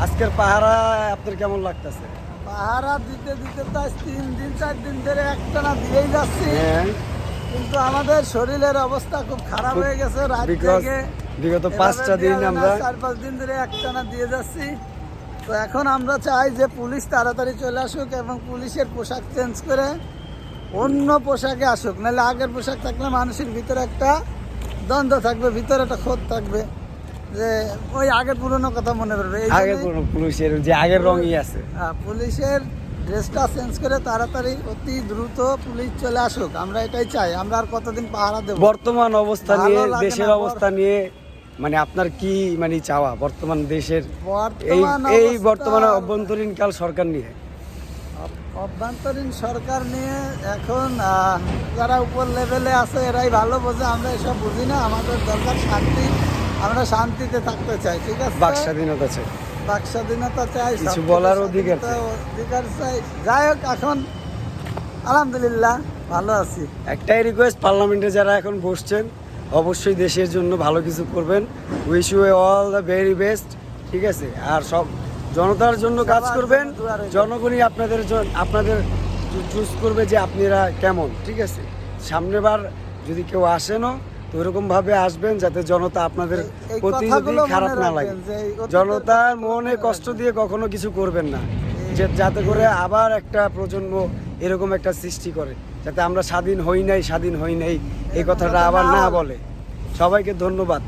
আজকের পাহারা আপনার কেমন লাগতেছে? পাহারা দিতে দিতে তো আজ 3 দিন 4 দিন ধরে একটানা দিয়েই যাচ্ছি, হ্যাঁ, কিন্তু আমাদের শরীরের অবস্থা খুব খারাপ খুব হয়ে গেছে। রাত because থেকে বিগত 5টা দিন আমরা 4-5 দিন ধরে একটানা দিয়ে যাচ্ছি। তো এখন আমরা চাই যে পুলিশ তাড়াতাড়ি চলে আসুক এবং পুলিশের পোশাক চেঞ্জ করে অন্য পোশাকে আসুক, নাহলে আগের পোশাক থাকলে মানুষের ভিতরে একটা দ্বন্দ্ব থাকবে, ভিতরে একটা ক্ষোভ থাকবে যে ওই আগের পুরনো কথা মনে পড়বে। এই আগের জন্যই, পুলিশের যে আগের রঙই আছে। পুলিশের ড্রেসটা চেঞ্জ করে তাড়াতাড়ি অতি দ্রুত পুলিশ চলে আসুক, আমরা এটাই চাই। আমরা আর কতদিন পাহারা দেব? বর্তমান অবস্থা ভালো নিয়ে, লাগে দেশের না, অবস্থা নিয়ে মানে আপনার কি মানে চাওয়া বর্তমান দেশের এই বর্তমান এই অবস্থা- বর্তমানে অভ্যন্তরীণকাল সরকার নিয়ে? অভ্যন্তরীণ সরকার নিয়ে এখন যারা উপর লেভেলে আছে এরাই ভালো বোঝে, আমরা এসব বুঝি না। আমাদের দরকার শান্তি, আমরা শান্তিতে থাকতে চাই, ঠিক আছে? বাক স্বাধীনতা চাই, বাক স্বাধীনতা চাই, কিছু সবকিছু বলার অধিকার চাই। অধিকার চাই। যাই হোক, এখন আলহামদুলিল্লাহ ভালো আছি। একটাই রিকোয়েস্ট, পার্লামেন্টে যারা এখন বসছেন অবশ্যই দেশের জন্য ভালো কিছু করবেন। Wish you all the very best, ঠিক আছে? আর সব জনতার জন্য কাজ সবার করবেন, জন্য দোয়া রইলো। জনগণই আপনাদের চুজ করবে যে আপনারা কেমন, ঠিক আছে? সামনেবার যদি কেউ আসেনও তো ওইরকমভাবে আসবেন যাতে জনতা আপনাদের এই প্রতি যদি কথাগুলো খারাপ মনে না রাখবেন লাগে। যে এই অতীতের জনতার কথাগুলো মনে মনে কষ্ট রাখবেন। দিয়ে কখনো কিছু করবেন না, যাতে করে আবার একটা প্রজন্ম এরকম একটা সৃষ্টি করে যাতে আমরা স্বাধীন হই নাই এই কথাটা কথা আবার না না বলে। বলে। সবাইকে ধন্যবাদ।